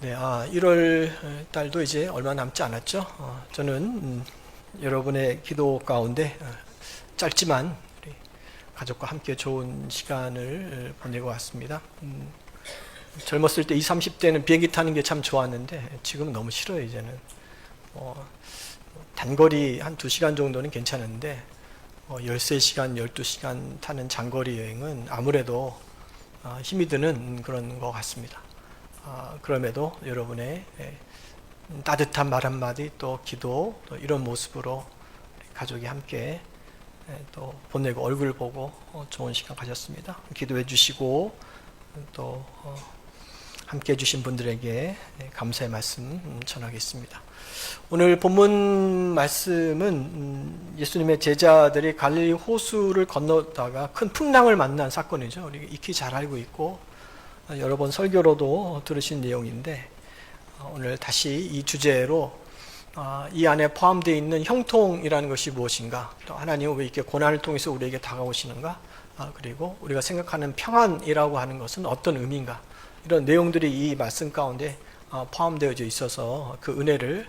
네, 1월 달도 이제 얼마 남지 않았죠. 저는 여러분의 기도 가운데 짧지만 우리 가족과 함께 좋은 시간을 보내고 왔습니다. 젊었을 때 20, 30대는 비행기 타는 게 참 좋았는데 지금은 너무 싫어요. 이제는 단거리 한 2시간 정도는 괜찮은데 13시간, 12시간 타는 장거리 여행은 아무래도 힘이 드는 그런 것 같습니다. 그럼에도 여러분의 따뜻한 말 한마디, 또 기도, 또 이런 모습으로 가족이 함께 또 보내고 얼굴 보고 좋은 시간 가졌습니다. 기도해 주시고 또 함께 해주신 분들에게 감사의 말씀 전하겠습니다. 오늘 본문 말씀은 예수님의 제자들이 갈릴리 호수를 건너다가 큰 풍랑을 만난 사건이죠. 우리 익히 잘 알고 있고 여러 번 설교로도 들으신 내용인데 오늘 다시 이 주제로 이 안에 포함되어 있는 형통이라는 것이 무엇인가, 또 하나님은 왜 이렇게 고난을 통해서 우리에게 다가오시는가, 그리고 우리가 생각하는 평안이라고 하는 것은 어떤 의미인가, 이런 내용들이 이 말씀 가운데 포함되어져 있어서 그 은혜를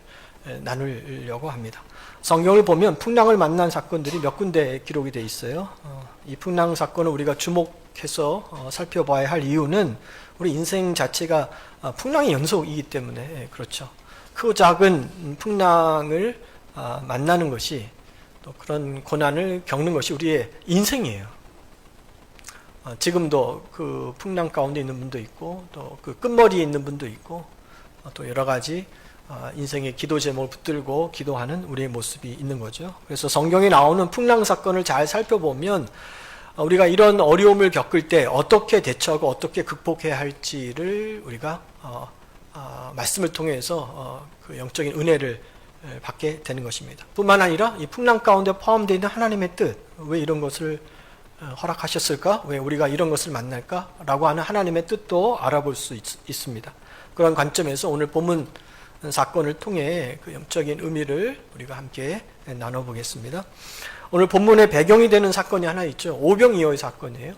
나누려고 합니다. 성경을 보면 풍랑을 만난 사건들이 몇 군데 기록이 되어 있어요. 이 풍랑 사건을 우리가 주목해서 살펴봐야 할 이유는 우리 인생 자체가 풍랑의 연속이기 때문에 그렇죠. 크고 작은 풍랑을 만나는 것이, 또 그런 고난을 겪는 것이 우리의 인생이에요. 지금도 그 풍랑 가운데 있는 분도 있고, 또 그 끝머리에 있는 분도 있고, 또 여러 가지 인생의 기도 제목을 붙들고 기도하는 우리의 모습이 있는 거죠. 그래서 성경에 나오는 풍랑 사건을 잘 살펴보면 우리가 이런 어려움을 겪을 때 어떻게 대처하고 어떻게 극복해야 할지를 우리가 말씀을 통해서 그 영적인 은혜를 받게 되는 것입니다. 뿐만 아니라 이 풍랑 가운데 포함되어 있는 하나님의 뜻, 왜 이런 것을 허락하셨을까? 왜 우리가 이런 것을 만날까? 라고 하는 하나님의 뜻도 알아볼 수 있습니다. 그런 관점에서 오늘 본문 사건을 통해 그 영적인 의미를 우리가 함께 나눠보겠습니다. 오늘 본문의 배경이 되는 사건이 하나 있죠. 오병이어의 사건이에요.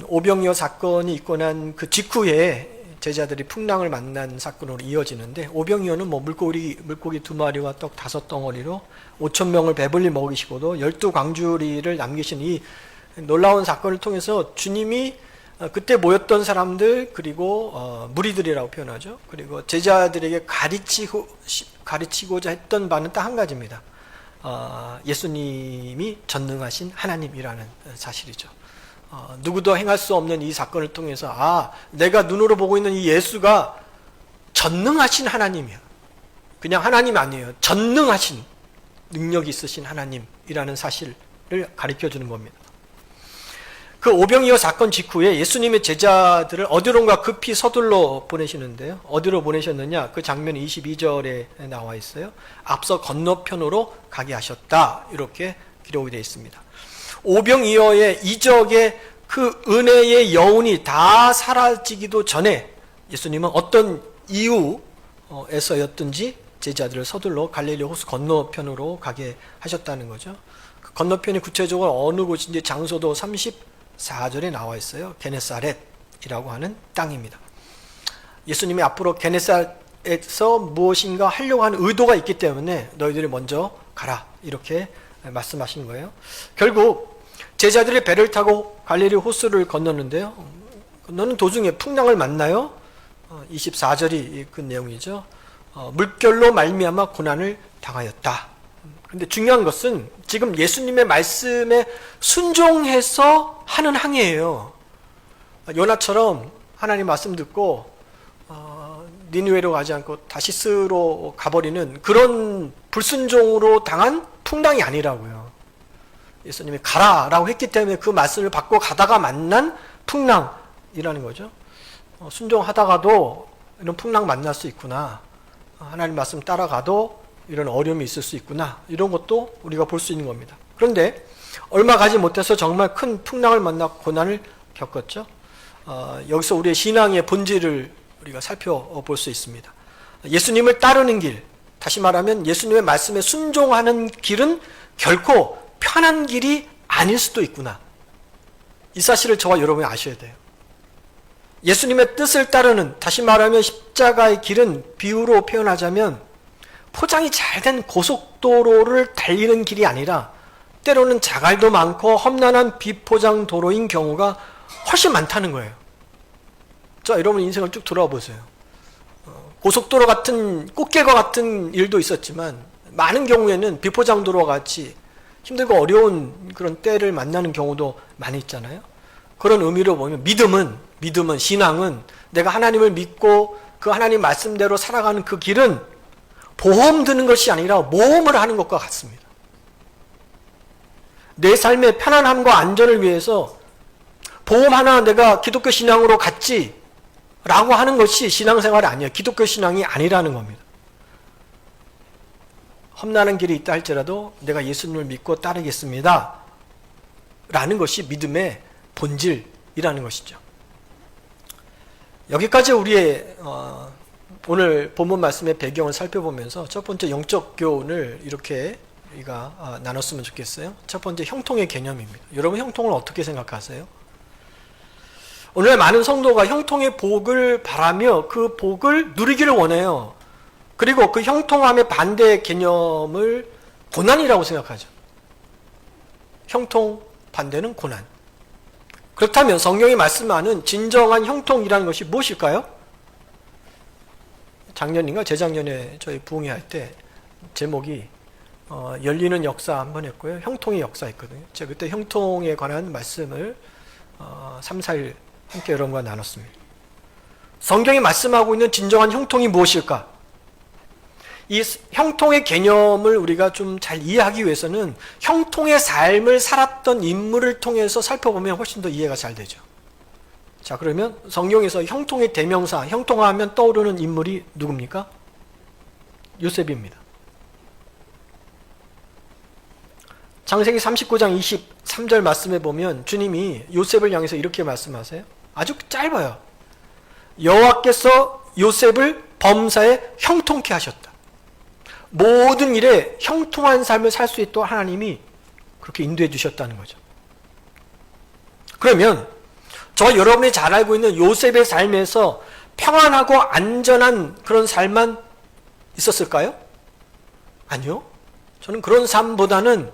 오병이어 사건이 있고 난 그 직후에 제자들이 풍랑을 만난 사건으로 이어지는데, 오병이어는 물고기 2마리와 떡 5덩어리로 5,000명을 배불리 먹이시고도 12광주리를 남기신 이 놀라운 사건을 통해서 주님이 그때 모였던 사람들, 그리고 무리들이라고 표현하죠. 그리고 제자들에게 가르치고자 했던 바는 딱 한 가지입니다. 예수님이 전능하신 하나님이라는 사실이죠. 누구도 행할 수 없는 이 사건을 통해서 내가 눈으로 보고 있는 이 예수가 전능하신 하나님이야. 그냥 하나님 아니에요. 전능하신, 능력이 있으신 하나님이라는 사실을 가르쳐주는 겁니다. 그 오병이어 사건 직후에 예수님의 제자들을 어디론가 급히 서둘러 보내시는데요. 어디로 보내셨느냐? 그 장면이 22절에 나와 있어요. 앞서 건너편으로 가게 하셨다, 이렇게 기록이 되어 있습니다. 오병이어의 이적의 그 은혜의 여운이 다 사라지기도 전에 예수님은 어떤 이유에서였든지 제자들을 서둘러 갈릴리 호수 건너편으로 가게 하셨다는 거죠. 그 건너편이 구체적으로 어느 곳인지 장소도 34절에 나와 있어요. 게네사렛이라고 하는 땅입니다. 예수님이 앞으로 게네사렛에서 무엇인가 하려고 하는 의도가 있기 때문에 너희들이 먼저 가라, 이렇게 말씀하신 거예요. 결국 제자들이 배를 타고 갈릴리 호수를 건넜는데요. 건너는 도중에 풍랑을 만나요. 24절이 그 내용이죠. 물결로 말미암아 고난을 당하였다. 그런데 중요한 것은 지금 예수님의 말씀에 순종해서 하는 항해예요. 요나처럼 하나님 말씀 듣고 니느웨로 가지 않고 다시스로 가버리는 그런 불순종으로 당한 풍랑이 아니라고요. 예수님이 가라라고 했기 때문에 그 말씀을 받고 가다가 만난 풍랑이라는 거죠. 순종하다가도 이런 풍랑 만날 수 있구나. 하나님 말씀 따라가도 이런 어려움이 있을 수 있구나. 이런 것도 우리가 볼 수 있는 겁니다. 그런데 얼마 가지 못해서 정말 큰 풍랑을 만나 고난을 겪었죠. 여기서 우리의 신앙의 본질을 우리가 살펴볼 수 있습니다. 예수님을 따르는 길, 다시 말하면 예수님의 말씀에 순종하는 길은 결코 편한 길이 아닐 수도 있구나. 이 사실을 저와 여러분이 아셔야 돼요. 예수님의 뜻을 따르는, 다시 말하면 십자가의 길은 비유로 표현하자면 포장이 잘 된 고속도로를 달리는 길이 아니라 때로는 자갈도 많고 험난한 비포장 도로인 경우가 훨씬 많다는 거예요. 자, 여러분 인생을 쭉 돌아와 보세요. 고속도로 같은 꽃길과 같은 일도 있었지만 많은 경우에는 비포장 도로와 같이 힘들고 어려운 그런 때를 만나는 경우도 많이 있잖아요. 그런 의미로 보면 믿음은 신앙은 내가 하나님을 믿고 그 하나님 말씀대로 살아가는 그 길은 보험 드는 것이 아니라 모험을 하는 것과 같습니다. 내 삶의 편안함과 안전을 위해서 보험 하나 내가 기독교 신앙으로 갔지 라고 하는 것이 신앙생활이 아니에요. 기독교 신앙이 아니라는 겁니다. 험난한 길이 있다 할지라도 내가 예수님을 믿고 따르겠습니다 라는 것이 믿음의 본질이라는 것이죠. 여기까지 우리의 오늘 본문 말씀의 배경을 살펴보면서 첫 번째 영적 교훈을 이렇게 우리가 나눴으면 좋겠어요. 첫 번째 형통의 개념입니다. 여러분 형통을 어떻게 생각하세요? 오늘 많은 성도가 형통의 복을 바라며 그 복을 누리기를 원해요. 그리고 그 형통함의 반대 개념을 고난이라고 생각하죠. 형통 반대는 고난. 그렇다면 성경이 말씀하는 진정한 형통이라는 것이 무엇일까요? 작년인가 재작년에 저희 부흥회 때 제목이 열리는 역사 한번 했고요. 형통의 역사 했거든요. 제가 그때 형통에 관한 말씀을 3, 4일 함께 여러분과 나눴습니다. 성경이 말씀하고 있는 진정한 형통이 무엇일까? 이 형통의 개념을 우리가 좀 잘 이해하기 위해서는 형통의 삶을 살았던 인물을 통해서 살펴보면 훨씬 더 이해가 잘 되죠. 자, 그러면 성경에서 형통의 대명사, 형통하면 떠오르는 인물이 누굽니까? 요셉입니다. 창세기 39장 23절 말씀에 보면 주님이 요셉을 향해서 이렇게 말씀하세요. 아주 짧아요. 여호와께서 요셉을 범사에 형통케 하셨다. 모든 일에 형통한 삶을 살 수 있도록 하나님이 그렇게 인도해 주셨다는 거죠. 그러면 저 여러분이 잘 알고 있는 요셉의 삶에서 평안하고 안전한 그런 삶만 있었을까요? 아니요. 저는 그런 삶보다는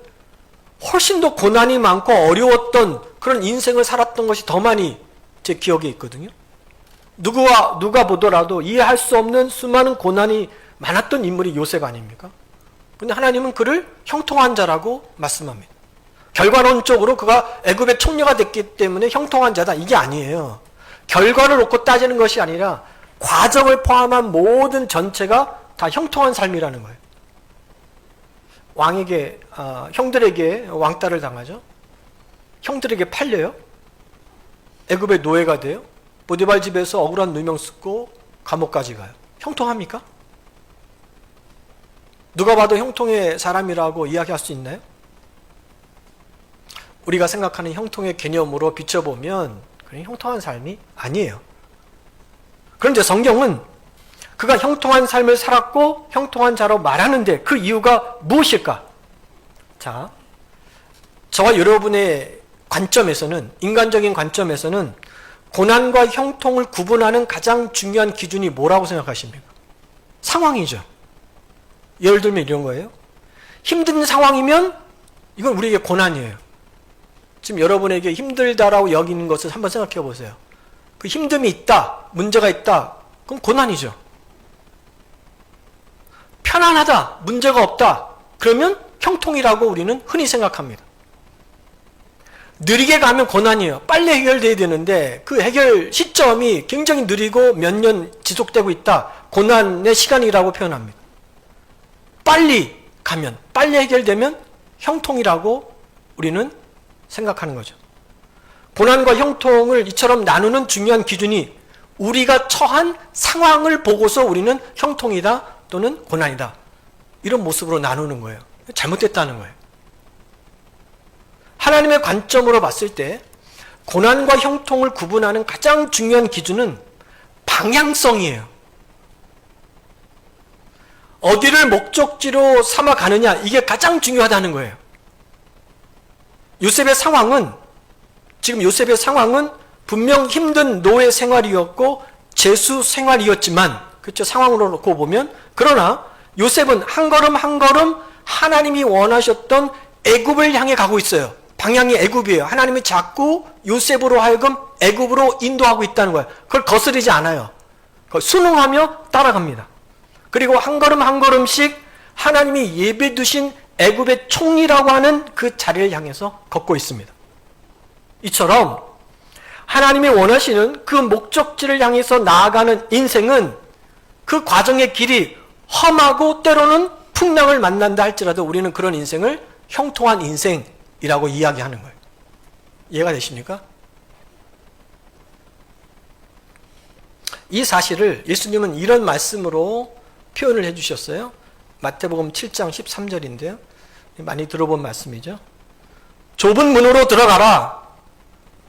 훨씬 더 고난이 많고 어려웠던 그런 인생을 살았던 것이 더 많이 제 기억에 있거든요. 누가 보더라도 이해할 수 없는 수많은 고난이 많았던 인물이 요셉 아닙니까? 근데 하나님은 그를 형통한 자라고 말씀합니다. 결과론적으로 그가 애굽의 총리가 됐기 때문에 형통한 자다, 이게 아니에요. 결과를 놓고 따지는 것이 아니라 과정을 포함한 모든 전체가 다 형통한 삶이라는 거예요. 왕에게 형들에게 왕따를 당하죠. 형들에게 팔려요. 애굽의 노예가 돼요. 보디발 집에서 억울한 누명 쓰고 감옥까지 가요. 형통합니까? 누가 봐도 형통의 사람이라고 이야기할 수 있나요? 우리가 생각하는 형통의 개념으로 비춰보면 그런 형통한 삶이 아니에요. 그런데 성경은 그가 형통한 삶을 살았고 형통한 자로 말하는데 그 이유가 무엇일까? 자, 저와 여러분의 관점에서는, 인간적인 관점에서는 고난과 형통을 구분하는 가장 중요한 기준이 뭐라고 생각하십니까? 상황이죠. 예를 들면 이런 거예요. 힘든 상황이면 이건 우리에게 고난이에요. 지금 여러분에게 힘들다라고 여기는 것을 한번 생각해 보세요. 그 힘듦이 있다, 문제가 있다, 그럼 고난이죠. 편안하다, 문제가 없다, 그러면 형통이라고 우리는 흔히 생각합니다. 느리게 가면 고난이에요. 빨리 해결돼야 되는데 그 해결 시점이 굉장히 느리고 몇 년 지속되고 있다, 고난의 시간이라고 표현합니다. 빨리 가면, 빨리 해결되면 형통이라고 우리는 생각하는 거죠. 고난과 형통을 이처럼 나누는 중요한 기준이 우리가 처한 상황을 보고서 우리는 형통이다 또는 고난이다, 이런 모습으로 나누는 거예요. 잘못됐다는 거예요. 하나님의 관점으로 봤을 때 고난과 형통을 구분하는 가장 중요한 기준은 방향성이에요. 어디를 목적지로 삼아 가느냐, 이게 가장 중요하다는 거예요. 지금 요셉의 상황은 분명 힘든 노예 생활이었고 재수 생활이었지만, 그렇죠? 상황으로 놓고 보면. 그러나 요셉은 한 걸음 한 걸음 하나님이 원하셨던 애굽을 향해 가고 있어요. 방향이 애굽이에요. 하나님이 자꾸 요셉으로 하여금 애굽으로 인도하고 있다는 거예요. 그걸 거스르지 않아요. 그걸 순응하며 따라갑니다. 그리고 한 걸음 한 걸음씩 하나님이 예배 두신 애굽의 총리라고 하는 그 자리를 향해서 걷고 있습니다. 이처럼 하나님이 원하시는 그 목적지를 향해서 나아가는 인생은 그 과정의 길이 험하고 때로는 풍랑을 만난다 할지라도 우리는 그런 인생을 형통한 인생이라고 이야기하는 거예요. 이해가 되십니까? 이 사실을 예수님은 이런 말씀으로 표현을 해주셨어요. 마태복음 7장 13절인데요. 많이 들어본 말씀이죠. 좁은 문으로 들어가라.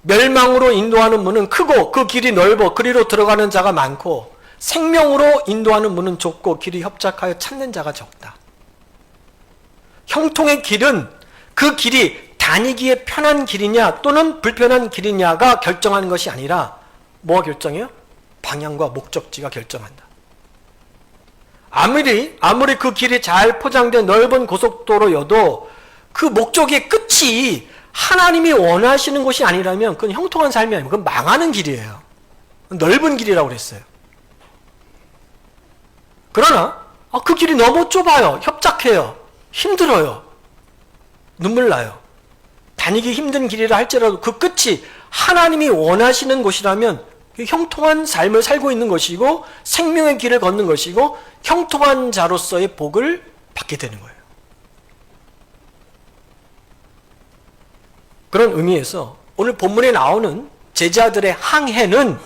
멸망으로 인도하는 문은 크고 그 길이 넓어 그리로 들어가는 자가 많고 생명으로 인도하는 문은 좁고 길이 협착하여 찾는 자가 적다. 형통의 길은 그 길이 다니기에 편한 길이냐 또는 불편한 길이냐가 결정하는 것이 아니라 뭐가 결정해요? 방향과 목적지가 결정한다. 아무리 그 길이 잘 포장된 넓은 고속도로여도 그 목적의 끝이 하나님이 원하시는 것이 아니라면 그건 형통한 삶이 아니고 그건 망하는 길이에요. 넓은 길이라고 그랬어요. 그러나 그 길이 너무 좁아요. 협착해요. 힘들어요. 눈물 나요. 다니기 힘든 길이라 할지라도 그 끝이 하나님이 원하시는 곳이라면 형통한 삶을 살고 있는 것이고 생명의 길을 걷는 것이고 형통한 자로서의 복을 받게 되는 거예요. 그런 의미에서 오늘 본문에 나오는 제자들의 항해는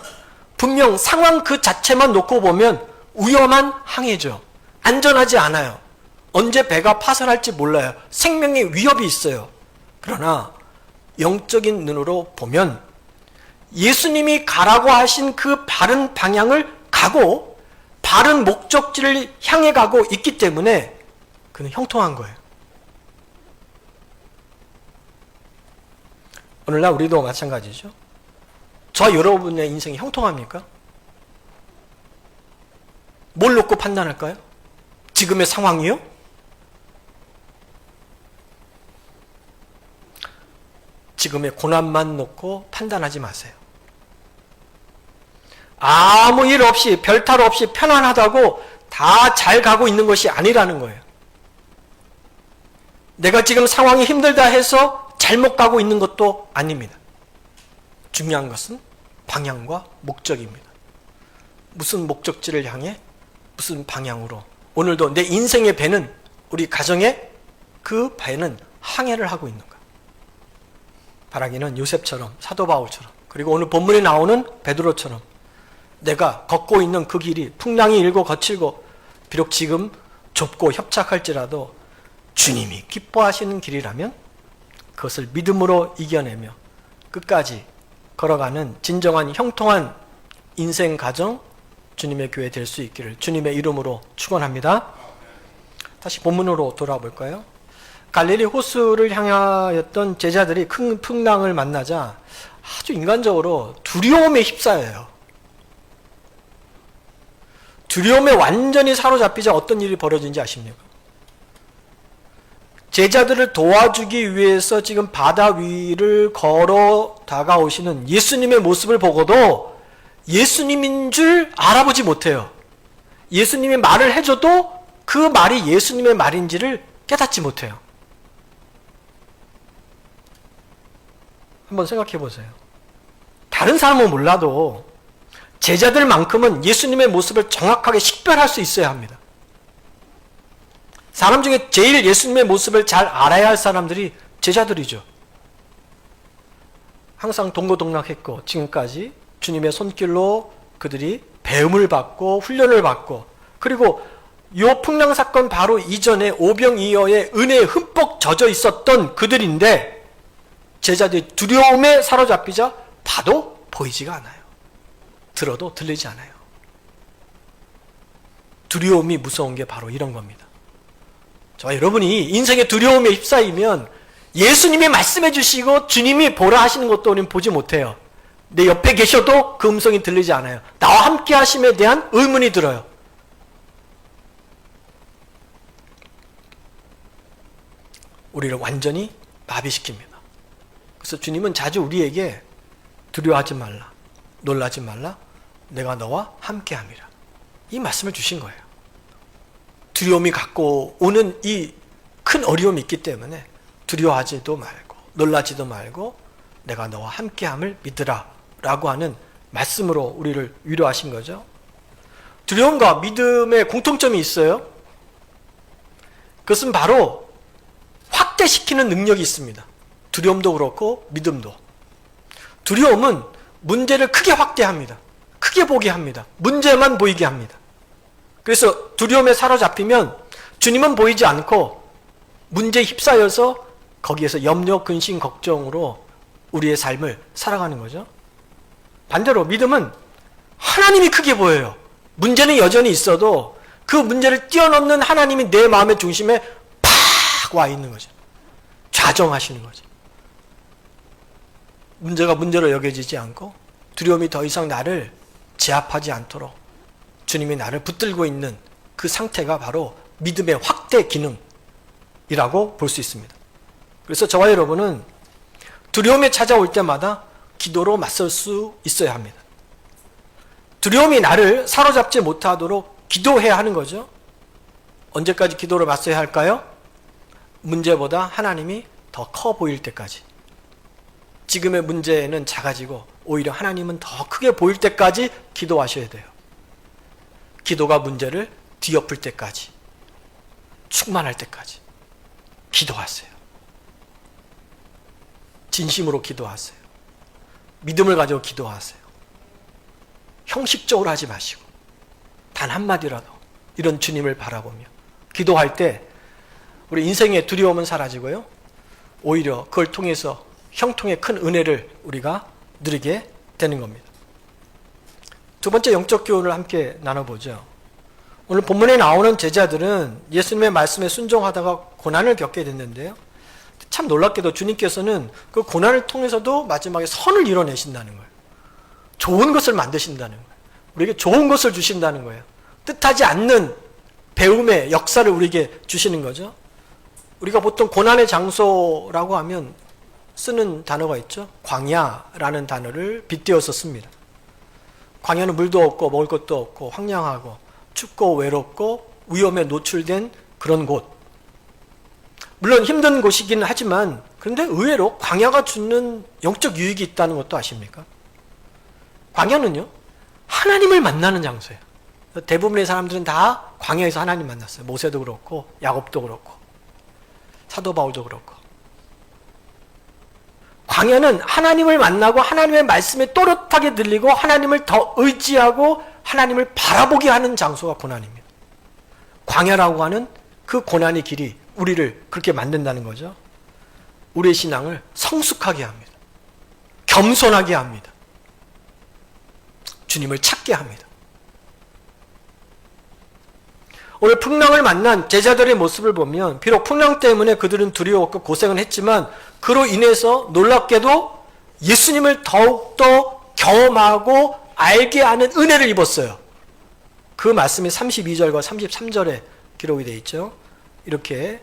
분명 상황 그 자체만 놓고 보면 위험한 항해죠. 안전하지 않아요. 언제 배가 파손할지 몰라요. 생명의 위협이 있어요. 그러나 영적인 눈으로 보면 예수님이 가라고 하신 그 바른 방향을 가고 바른 목적지를 향해 가고 있기 때문에 그는 형통한 거예요. 오늘날 우리도 마찬가지죠. 저 여러분의 인생이 형통합니까? 뭘 놓고 판단할까요? 지금의 상황이요? 지금의 고난만 놓고 판단하지 마세요. 아무 일 없이 별탈 없이 편안하다고 다 잘 가고 있는 것이 아니라는 거예요. 내가 지금 상황이 힘들다 해서 잘못 가고 있는 것도 아닙니다. 중요한 것은 방향과 목적입니다. 무슨 목적지를 향해 무슨 방향으로 오늘도 내 인생의 배는 우리 가정의 그 배는 항해를 하고 있는가. 바라기는 요셉처럼 사도 바울처럼 그리고 오늘 본문에 나오는 베드로처럼 내가 걷고 있는 그 길이 풍랑이 일고 거칠고 비록 지금 좁고 협착할지라도 주님이 기뻐하시는 길이라면 그것을 믿음으로 이겨내며 끝까지 걸어가는 진정한 형통한 인생 가정 주님의 교회 될 수 있기를 주님의 이름으로 축원합니다. 다시 본문으로 돌아볼까요? 갈릴리 호수를 향하였던 제자들이 큰 풍랑을 만나자 아주 인간적으로 두려움에 휩싸여요. 두려움에 완전히 사로잡히자 어떤 일이 벌어진지 아십니까? 제자들을 도와주기 위해서 지금 바다 위를 걸어 다가오시는 예수님의 모습을 보고도 예수님인 줄 알아보지 못해요. 예수님이 말을 해줘도 그 말이 예수님의 말인지를 깨닫지 못해요. 한번 생각해 보세요. 다른 사람은 몰라도 제자들만큼은 예수님의 모습을 정확하게 식별할 수 있어야 합니다. 사람 중에 제일 예수님의 모습을 잘 알아야 할 사람들이 제자들이죠. 항상 동고동락했고 지금까지 주님의 손길로 그들이 배움을 받고 훈련을 받고 그리고 이 풍랑 사건 바로 이전에 오병이어의 은혜에 흠뻑 젖어 있었던 그들인데 제자들이 두려움에 사로잡히자 봐도 보이지가 않아요. 들어도 들리지 않아요. 두려움이 무서운 게 바로 이런 겁니다. 저와 여러분이 인생의 두려움에 휩싸이면 예수님이 말씀해 주시고 주님이 보라 하시는 것도 우리는 보지 못해요. 내 옆에 계셔도 그 음성이 들리지 않아요. 나와 함께 하심에 대한 의문이 들어요. 우리를 완전히 마비시킵니다. 그래서 주님은 자주 우리에게 두려워하지 말라, 놀라지 말라, 내가 너와 함께함이라, 이 말씀을 주신 거예요. 두려움이 갖고 오는 이 큰 어려움이 있기 때문에 두려워하지도 말고 놀라지도 말고 내가 너와 함께함을 믿으라 라고 하는 말씀으로 우리를 위로하신 거죠. 두려움과 믿음의 공통점이 있어요. 그것은 바로 확대시키는 능력이 있습니다. 두려움도 그렇고 믿음도. 두려움은 문제를 크게 확대합니다. 크게 보게 합니다. 문제만 보이게 합니다. 그래서 두려움에 사로잡히면 주님은 보이지 않고 문제에 휩싸여서 거기에서 염려, 근심, 걱정으로 우리의 삶을 살아가는 거죠. 반대로 믿음은 하나님이 크게 보여요. 문제는 여전히 있어도 그 문제를 뛰어넘는 하나님이 내 마음의 중심에 팍 와 있는 거죠. 좌정하시는 거죠. 문제가 문제로 여겨지지 않고 두려움이 더 이상 나를 제압하지 않도록 주님이 나를 붙들고 있는 그 상태가 바로 믿음의 확대 기능이라고 볼 수 있습니다. 그래서 저와 여러분은 두려움이 찾아올 때마다 기도로 맞설 수 있어야 합니다. 두려움이 나를 사로잡지 못하도록 기도해야 하는 거죠. 언제까지 기도를 맞서야 할까요? 문제보다 하나님이 더 커 보일 때까지. 지금의 문제는 작아지고 오히려 하나님은 더 크게 보일 때까지 기도하셔야 돼요. 기도가 문제를 뒤엎을 때까지, 충만할 때까지 기도하세요. 진심으로 기도하세요. 믿음을 가지고 기도하세요. 형식적으로 하지 마시고 단 한마디라도 이런 주님을 바라보며 기도할 때 우리 인생의 두려움은 사라지고요, 오히려 그걸 통해서 형통의 큰 은혜를 우리가 누리게 되는 겁니다. 두 번째 영적 교훈을 함께 나눠보죠. 오늘 본문에 나오는 제자들은 예수님의 말씀에 순종하다가 고난을 겪게 됐는데요, 참 놀랍게도 주님께서는 그 고난을 통해서도 마지막에 선을 이뤄내신다는 거예요. 좋은 것을 만드신다는 거예요. 우리에게 좋은 것을 주신다는 거예요. 뜻하지 않는 배움의 역사를 우리에게 주시는 거죠. 우리가 보통 고난의 장소라고 하면 쓰는 단어가 있죠. 광야라는 단어를 빗대어서 씁니다. 광야는 물도 없고 먹을 것도 없고 황량하고 춥고 외롭고 위험에 노출된 그런 곳. 물론 힘든 곳이긴 하지만 그런데 의외로 광야가 주는 영적 유익이 있다는 것도 아십니까? 광야는요, 하나님을 만나는 장소예요. 대부분의 사람들은 다 광야에서 하나님 만났어요. 모세도 그렇고 야곱도 그렇고 사도 바울도 그렇고. 광야는 하나님을 만나고 하나님의 말씀에 또렷하게 들리고 하나님을 더 의지하고 하나님을 바라보게 하는 장소가 고난입니다. 광야라고 하는 그 고난의 길이 우리를 그렇게 만든다는 거죠. 우리의 신앙을 성숙하게 합니다. 겸손하게 합니다. 주님을 찾게 합니다. 오늘 풍랑을 만난 제자들의 모습을 보면 비록 풍랑 때문에 그들은 두려웠고 고생을 했지만 그로 인해서 놀랍게도 예수님을 더욱더 경험하고 알게 하는 은혜를 입었어요. 그 말씀이 32절과 33절에 기록이 되어 있죠. 이렇게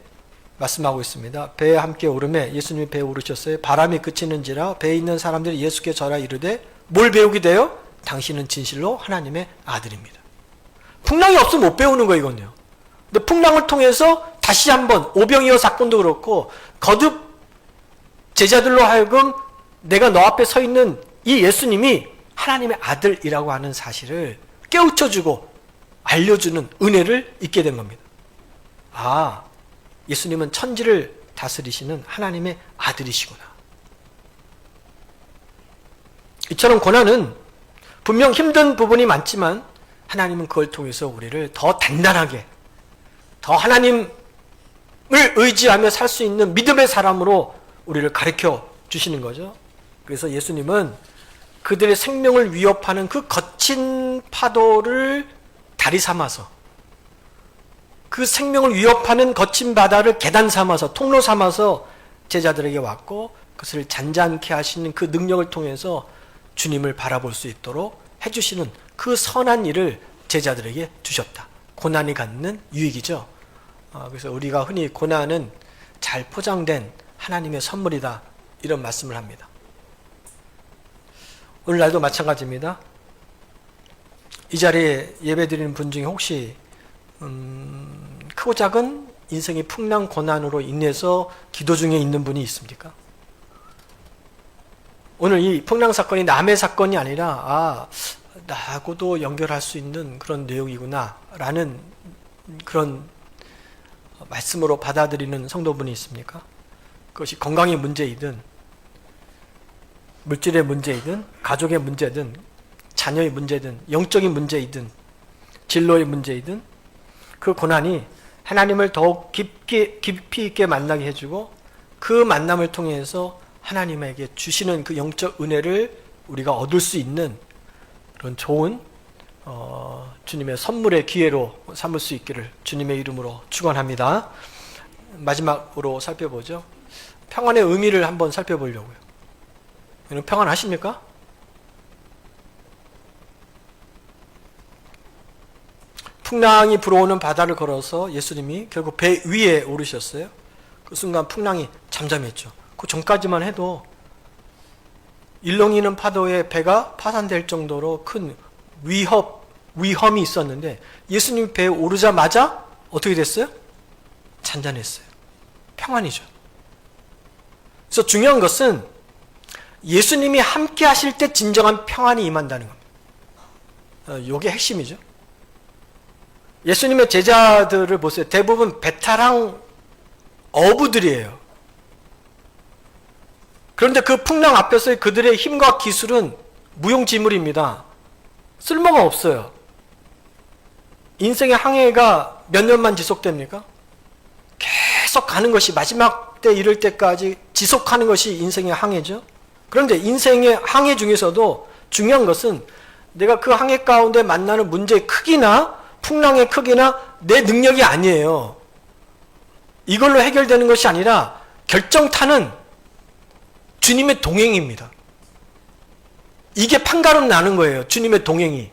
말씀하고 있습니다. 배에 함께 오르매 예수님이 배에 오르셨어요. 바람이 그치는지라 배에 있는 사람들이 예수께 절하 이르되 뭘 배우게 돼요? 당신은 진실로 하나님의 아들입니다. 풍랑이 없으면 못 배우는 거예요, 이건요. 근데 풍랑을 통해서 다시 한번 오병이어 사건도 그렇고 거듭 제자들로 하여금 내가 너 앞에 서 있는 이 예수님이 하나님의 아들이라고 하는 사실을 깨우쳐주고 알려주는 은혜를 잊게 된 겁니다. 아, 예수님은 천지를 다스리시는 하나님의 아들이시구나. 이처럼 고난은 분명 힘든 부분이 많지만 하나님은 그걸 통해서 우리를 더 단단하게, 더 하나님을 의지하며 살 수 있는 믿음의 사람으로 우리를 가르쳐 주시는 거죠. 그래서 예수님은 그들의 생명을 위협하는 그 거친 파도를 다리 삼아서, 그 생명을 위협하는 거친 바다를 계단 삼아서, 통로 삼아서 제자들에게 왔고 그것을 잔잔케 하시는 그 능력을 통해서 주님을 바라볼 수 있도록 해주시는 그 선한 일을 제자들에게 주셨다. 고난이 갖는 유익이죠. 그래서 우리가 흔히 고난은 잘 포장된 하나님의 선물이다, 이런 말씀을 합니다. 오늘날도 마찬가지입니다. 이 자리에 예배드리는 분 중에 혹시 크고 작은 인생의 풍랑 고난으로 인해서 기도 중에 있는 분이 있습니까? 오늘 이 풍랑 사건이 남의 사건이 아니라 나하고도 연결할 수 있는 그런 내용이구나 라는 그런 말씀으로 받아들이는 성도분이 있습니까? 그것이 건강의 문제이든 물질의 문제이든 가족의 문제든 자녀의 문제든 영적인 문제이든 진로의 문제이든 그 고난이 하나님을 더욱 깊이 있게 만나게 해주고 그 만남을 통해서 하나님에게 주시는 그 영적 은혜를 우리가 얻을 수 있는 그런 좋은 주님의 선물의 기회로 삼을 수 있기를 주님의 이름으로 축원합니다. 마지막으로 살펴보죠. 평안의 의미를 한번 살펴보려고요. 여러분 평안하십니까? 풍랑이 불어오는 바다를 걸어서 예수님이 결국 배 위에 오르셨어요. 그 순간 풍랑이 잠잠했죠. 그 전까지만 해도 일렁이는 파도에 배가 파산될 정도로 큰 위험이 있었는데 예수님이 배에 오르자마자 어떻게 됐어요? 잔잔했어요. 평안이죠. 그래서 중요한 것은 예수님이 함께 하실 때 진정한 평안이 임한다는 겁니다. 이게 핵심이죠. 예수님의 제자들을 보세요. 대부분 베테랑 어부들이에요. 그런데 그 풍랑 앞에서의 그들의 힘과 기술은 무용지물입니다. 쓸모가 없어요. 인생의 항해가 몇 년만 지속됩니까? 계속 가는 것이 마지막 때 이를 때까지 지속하는 것이 인생의 항해죠. 그런데 인생의 항해 중에서도 중요한 것은 내가 그 항해 가운데 만나는 문제의 크기나 풍랑의 크기나 내 능력이 아니에요. 이걸로 해결되는 것이 아니라 결정타는 주님의 동행입니다. 이게 판가름 나는 거예요. 주님의 동행이.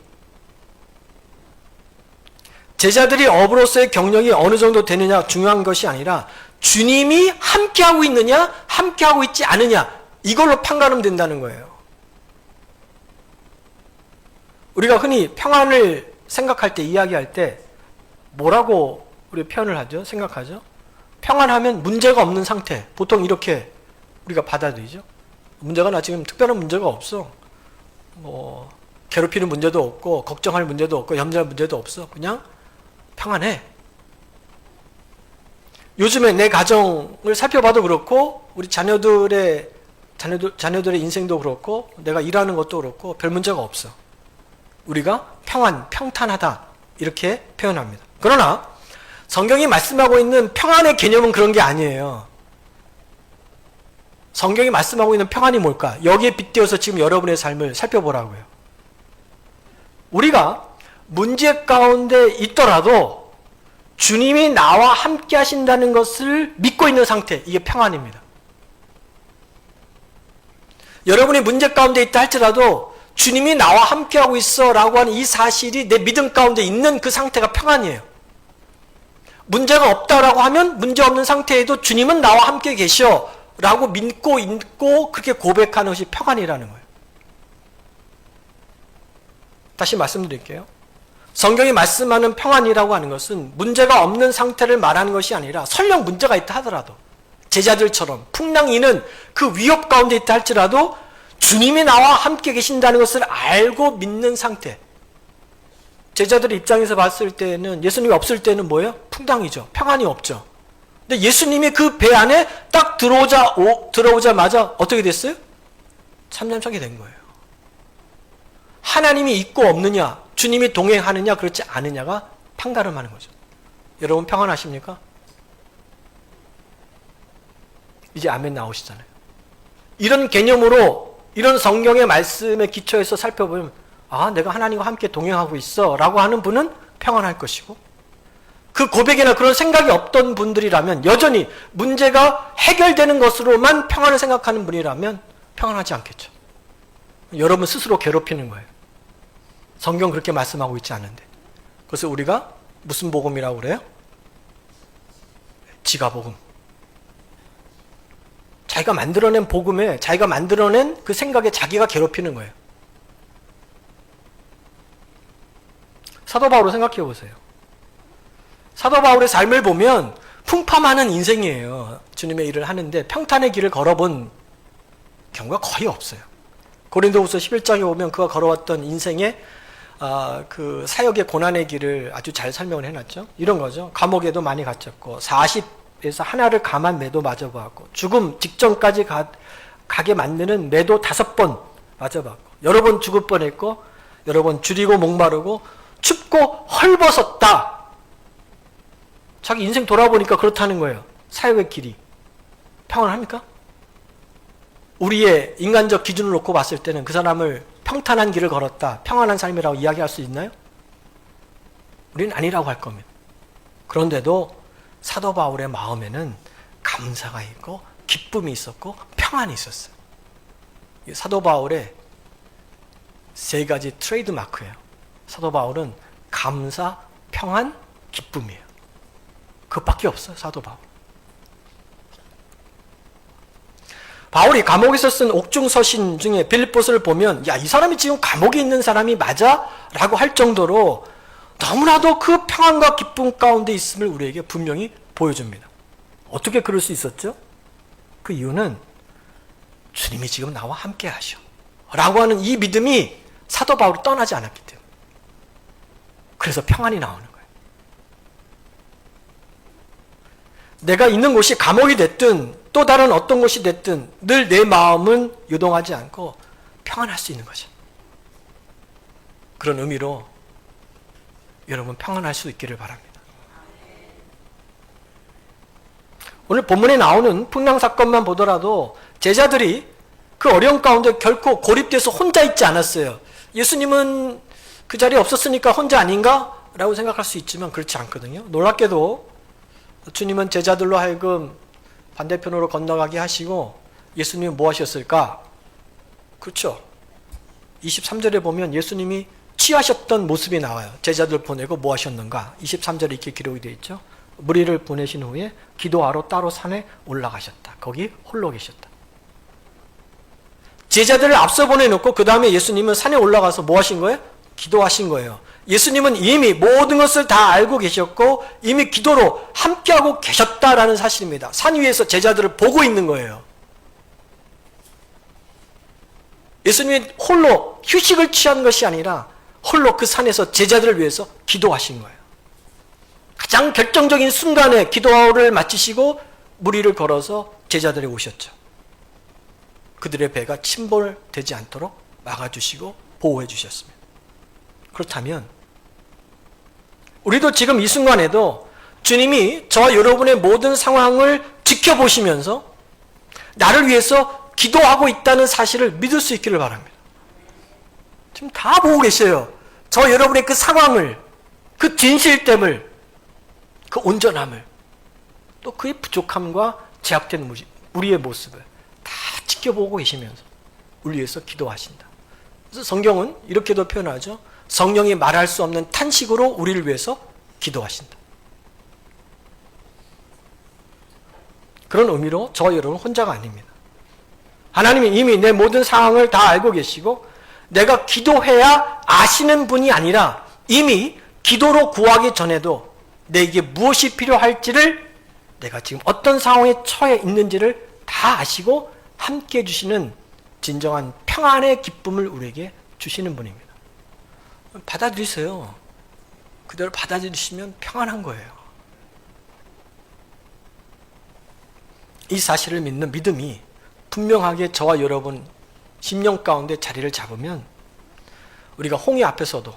제자들이 어부로서의 경력이 어느 정도 되느냐 중요한 것이 아니라 주님이 함께하고 있느냐 함께하고 있지 않느냐 이걸로 판가름 된다는 거예요. 우리가 흔히 평안을 생각할 때 이야기할 때 뭐라고 우리 표현을 하죠? 생각하죠? 평안하면 문제가 없는 상태. 보통 이렇게 우리가 받아들이죠. 문제가 나 지금 특별한 문제가 없어. 뭐 괴롭히는 문제도 없고 걱정할 문제도 없고 염려할 문제도 없어. 그냥 평안해. 요즘에 내 가정을 살펴봐도 그렇고 우리 자녀들의 인생도 그렇고 내가 일하는 것도 그렇고 별 문제가 없어. 우리가 평탄하다 이렇게 표현합니다. 그러나 성경이 말씀하고 있는 평안의 개념은 그런 게 아니에요. 성경이 말씀하고 있는 평안이 뭘까? 여기에 빗대어서 지금 여러분의 삶을 살펴보라고요. 우리가 문제 가운데 있더라도 주님이 나와 함께 하신다는 것을 믿고 있는 상태, 이게 평안입니다. 여러분이 문제 가운데 있다 할지라도 주님이 나와 함께하고 있어 라고 하는 이 사실이 내 믿음 가운데 있는 그 상태가 평안이에요. 문제가 없다라고 하면 문제 없는 상태에도 주님은 나와 함께 계셔 라고 믿고 있고 그렇게 고백하는 것이 평안이라는 거예요. 다시 말씀드릴게요. 성경이 말씀하는 평안이라고 하는 것은 문제가 없는 상태를 말하는 것이 아니라 설령 문제가 있다 하더라도 제자들처럼 풍랑이는 그 위협 가운데 있다 할지라도 주님이 나와 함께 계신다는 것을 알고 믿는 상태. 제자들의 입장에서 봤을 때는 예수님이 없을 때는 뭐예요? 풍랑이죠. 평안이 없죠. 근데 예수님이 그 배 안에 딱 들어오자마자 어떻게 됐어요? 참잠자게 된 거예요. 하나님이 있고 없느냐, 주님이 동행하느냐, 그렇지 않느냐가 판가름하는 거죠. 여러분 평안하십니까? 이제 아멘 나오시잖아요. 이런 개념으로 이런 성경의 말씀에 기초해서 살펴보면 내가 하나님과 함께 동행하고 있어 라고 하는 분은 평안할 것이고 그 고백이나 그런 생각이 없던 분들이라면 여전히 문제가 해결되는 것으로만 평안을 생각하는 분이라면 평안하지 않겠죠. 여러분 스스로 괴롭히는 거예요. 성경 그렇게 말씀하고 있지 않은데. 그래서 우리가 무슨 복음이라고 그래요? 지가복음. 자기가 만들어낸 복음에, 자기가 만들어낸 그 생각에 자기가 괴롭히는 거예요. 사도 바울을 생각해 보세요. 사도 바울의 삶을 보면 풍파많은 인생이에요. 주님의 일을 하는데 평탄의 길을 걸어본 경우가 거의 없어요. 고린도후서 11장에 보면 그가 걸어왔던 인생의 그 사역의 고난의 길을 아주 잘 설명을 해놨죠. 이런 거죠. 감옥에도 많이 갇혔고 40에서 하나를 감한 매도 맞아봤고 죽음 직전까지 가게 만드는 매도 5번 맞아봤고 여러 번 죽을 뻔했고 여러 번 줄이고 목마르고 춥고 헐벗었다. 자기 인생 돌아보니까 그렇다는 거예요. 사역의 길이. 평안합니까? 우리의 인간적 기준을 놓고 봤을 때는 그 사람을 평탄한 길을 걸었다, 평안한 삶이라고 이야기할 수 있나요? 우리는 아니라고 할 겁니다. 그런데도 사도 바울의 마음에는 감사가 있고 기쁨이 있었고 평안이 있었어요. 사도 바울의 3가지 트레이드 마크예요. 사도 바울은 감사, 평안, 기쁨이에요. 그것밖에 없어요. 사도 바울. 바울이 감옥에서 쓴 옥중서신 중에 빌립보서를 보면 야, 이 사람이 지금 감옥에 있는 사람이 맞아? 라고 할 정도로 너무나도 그 평안과 기쁨 가운데 있음을 우리에게 분명히 보여줍니다. 어떻게 그럴 수 있었죠? 그 이유는 주님이 지금 나와 함께 하셔 라고 하는 이 믿음이 사도 바울이 떠나지 않았기 때문에 그래서 평안이 나오는 거예요. 내가 있는 곳이 감옥이 됐든 또 다른 어떤 곳이 됐든 늘 내 마음은 요동하지 않고 평안할 수 있는 거죠. 그런 의미로 여러분 평안할 수 있기를 바랍니다. 오늘 본문에 나오는 풍랑 사건만 보더라도 제자들이 그 어려운 가운데 결코 고립돼서 혼자 있지 않았어요. 예수님은 그 자리에 없었으니까 혼자 아닌가? 라고 생각할 수 있지만 그렇지 않거든요. 놀랍게도 주님은 제자들로 하여금 반대편으로 건너가게 하시고 예수님은 뭐 하셨을까? 그렇죠. 23절에 보면 예수님이 취하셨던 모습이 나와요. 제자들 보내고 뭐 하셨는가? 23절에 이렇게 기록이 되어 있죠. 무리를 보내신 후에 기도하러 따로 산에 올라가셨다. 거기 홀로 계셨다. 제자들을 앞서 보내놓고 그 다음에 예수님은 산에 올라가서 뭐 하신 거예요? 기도하신 거예요. 예수님은 이미 모든 것을 다 알고 계셨고 이미 기도로 함께하고 계셨다라는 사실입니다. 산 위에서 제자들을 보고 있는 거예요. 예수님이 홀로 휴식을 취한 것이 아니라 홀로 그 산에서 제자들을 위해서 기도하신 거예요. 가장 결정적인 순간에 기도를 마치시고 무리를 걸어서 제자들이 오셨죠. 그들의 배가 침몰되지 않도록 막아주시고 보호해 주셨습니다. 그렇다면 우리도 지금 이 순간에도 주님이 저와 여러분의 모든 상황을 지켜보시면서 나를 위해서 기도하고 있다는 사실을 믿을 수 있기를 바랍니다. 지금 다 보고 계셔요. 저 여러분의 그 상황을, 그 진실됨을, 그 온전함을, 또 그의 부족함과 제약된 우리의 모습을 다 지켜보고 계시면서 우리 위해서 기도하신다. 그래서 성경은 이렇게도 표현하죠. 성령이 말할 수 없는 탄식으로 우리를 위해서 기도하신다. 그런 의미로 저와 여러분은 혼자가 아닙니다. 하나님이 이미 내 모든 상황을 다 알고 계시고 내가 기도해야 아시는 분이 아니라 이미 기도로 구하기 전에도 내게 무엇이 필요할지를 내가 지금 어떤 상황에 처해 있는지를 다 아시고 함께 해주시는 진정한 평안의 기쁨을 우리에게 주시는 분입니다. 받아들이세요. 그대로 받아들이시면 평안한 거예요. 이 사실을 믿는 믿음이 분명하게 저와 여러분 심령 가운데 자리를 잡으면 우리가 홍해 앞에서도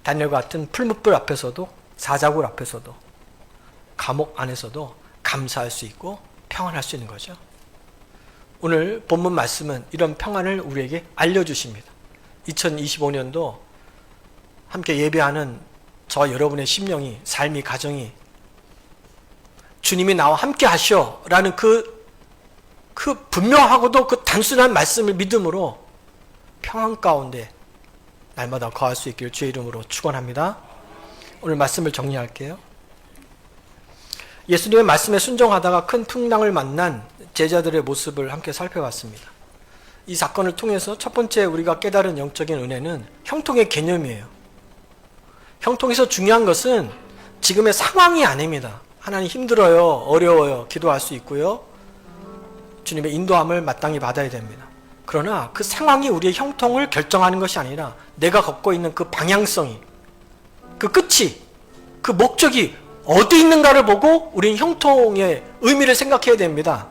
다니엘과 같은 풀무불 앞에서도 사자굴 앞에서도 감옥 안에서도 감사할 수 있고 평안할 수 있는 거죠. 오늘 본문 말씀은 이런 평안을 우리에게 알려주십니다. 2025년도 함께 예배하는 저와 여러분의 심령이, 삶이, 가정이 주님이 나와 함께 하셔 라는 그 그 분명하고도 그 단순한 말씀을 믿음으로 평안 가운데 날마다 거할 수 있기를 주의 이름으로 축원합니다. 오늘 말씀을 정리할게요. 예수님의 말씀에 순종하다가 큰 풍랑을 만난 제자들의 모습을 함께 살펴봤습니다. 이 사건을 통해서 첫 번째 우리가 깨달은 영적인 은혜는 형통의 개념이에요. 형통에서 중요한 것은 지금의 상황이 아닙니다. 하나님 힘들어요, 어려워요, 기도할 수 있고요. 주님의 인도함을 마땅히 받아야 됩니다. 그러나 그 상황이 우리의 형통을 결정하는 것이 아니라 내가 걷고 있는 그 방향성이, 그 끝이, 그 목적이 어디 있는가를 보고 우리는 형통의 의미를 생각해야 됩니다.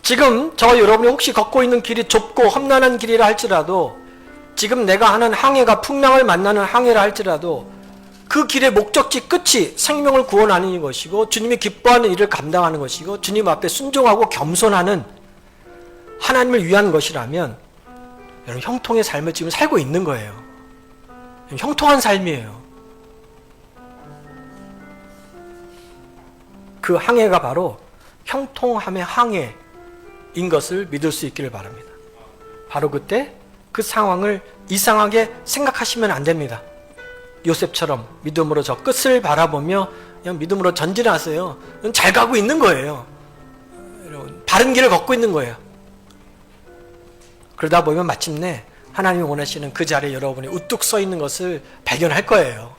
지금 저와 여러분이 혹시 걷고 있는 길이 좁고 험난한 길이라 할지라도, 지금 내가 하는 항해가 풍랑을 만나는 항해라 할지라도 그 길의 목적지 끝이 생명을 구원하는 것이고 주님이 기뻐하는 일을 감당하는 것이고 주님 앞에 순종하고 겸손하는 하나님을 위한 것이라면 여러분 형통의 삶을 지금 살고 있는 거예요. 형통한 삶이에요. 그 항해가 바로 형통함의 항해인 것을 믿을 수 있기를 바랍니다. 바로 그때 그 상황을 이상하게 생각하시면 안 됩니다. 요셉처럼 믿음으로 저 끝을 바라보며 그냥 믿음으로 전진하세요. 잘 가고 있는 거예요. 여러분, 바른 길을 걷고 있는 거예요. 그러다 보면 마침내 하나님이 원하시는 그 자리에 여러분이 우뚝 서 있는 것을 발견할 거예요.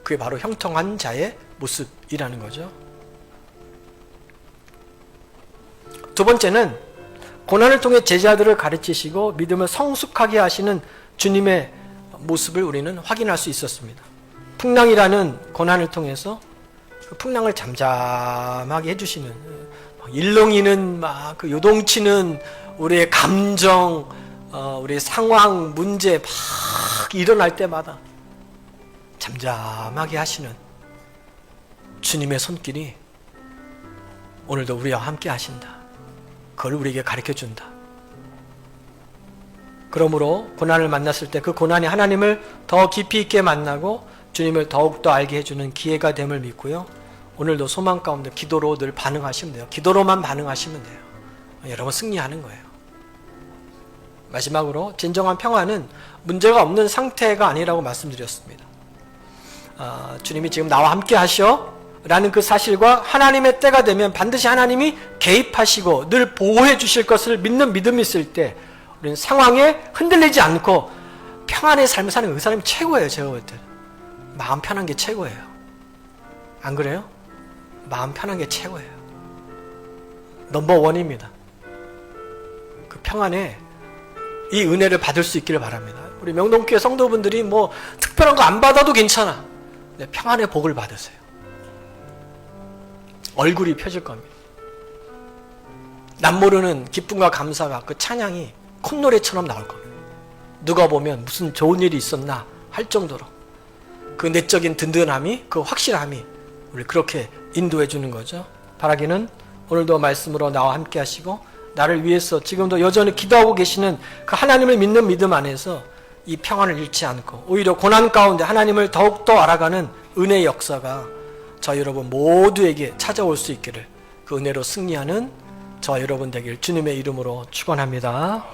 그게 바로 형통한 자의 모습이라는 거죠. 두 번째는 고난을 통해 제자들을 가르치시고 믿음을 성숙하게 하시는 주님의 모습을 우리는 확인할 수 있었습니다. 풍랑이라는 고난을 통해서 그 풍랑을 잠잠하게 해주시는, 일렁이는 막 그 요동치는 우리의 감정, 우리의 상황, 문제 막 일어날 때마다 잠잠하게 하시는 주님의 손길이 오늘도 우리와 함께 하신다. 그걸 우리에게 가르쳐준다. 그러므로 고난을 만났을 때 그 고난이 하나님을 더 깊이 있게 만나고 주님을 더욱더 알게 해주는 기회가 됨을 믿고요. 오늘도 소망 가운데 기도로 늘 반응하시면 돼요. 기도로만 반응하시면 돼요. 여러분 승리하는 거예요. 마지막으로 진정한 평안은 문제가 없는 상태가 아니라고 말씀드렸습니다. 주님이 지금 나와 함께 하셔 라는 그 사실과 하나님의 때가 되면 반드시 하나님이 개입하시고 늘 보호해 주실 것을 믿는 믿음이 있을 때 우리는 상황에 흔들리지 않고 평안의 삶을 사는 그 사람이 최고예요. 제가 볼 때는 마음 편한 게 최고예요. 안 그래요? 마음 편한 게 최고예요. 넘버원입니다. 그 평안에 이 은혜를 받을 수 있기를 바랍니다. 우리 명동교회 성도분들이 뭐 특별한 거 안 받아도 괜찮아. 네, 평안의 복을 받으세요. 얼굴이 펴질 겁니다. 남 모르는 기쁨과 감사가 그 찬양이 콧노래처럼 나올 겁니다. 누가 보면 무슨 좋은 일이 있었나 할 정도로 그 내적인 든든함이, 그 확실함이 우리 그렇게 인도해 주는 거죠. 바라기는 오늘도 말씀으로 나와 함께 하시고 나를 위해서 지금도 여전히 기도하고 계시는 그 하나님을 믿는 믿음 안에서 이 평안을 잃지 않고 오히려 고난 가운데 하나님을 더욱더 알아가는 은혜의 역사가 저 여러분 모두에게 찾아올 수 있기를, 그 은혜로 승리하는 저 여러분 되길 주님의 이름으로 축원합니다.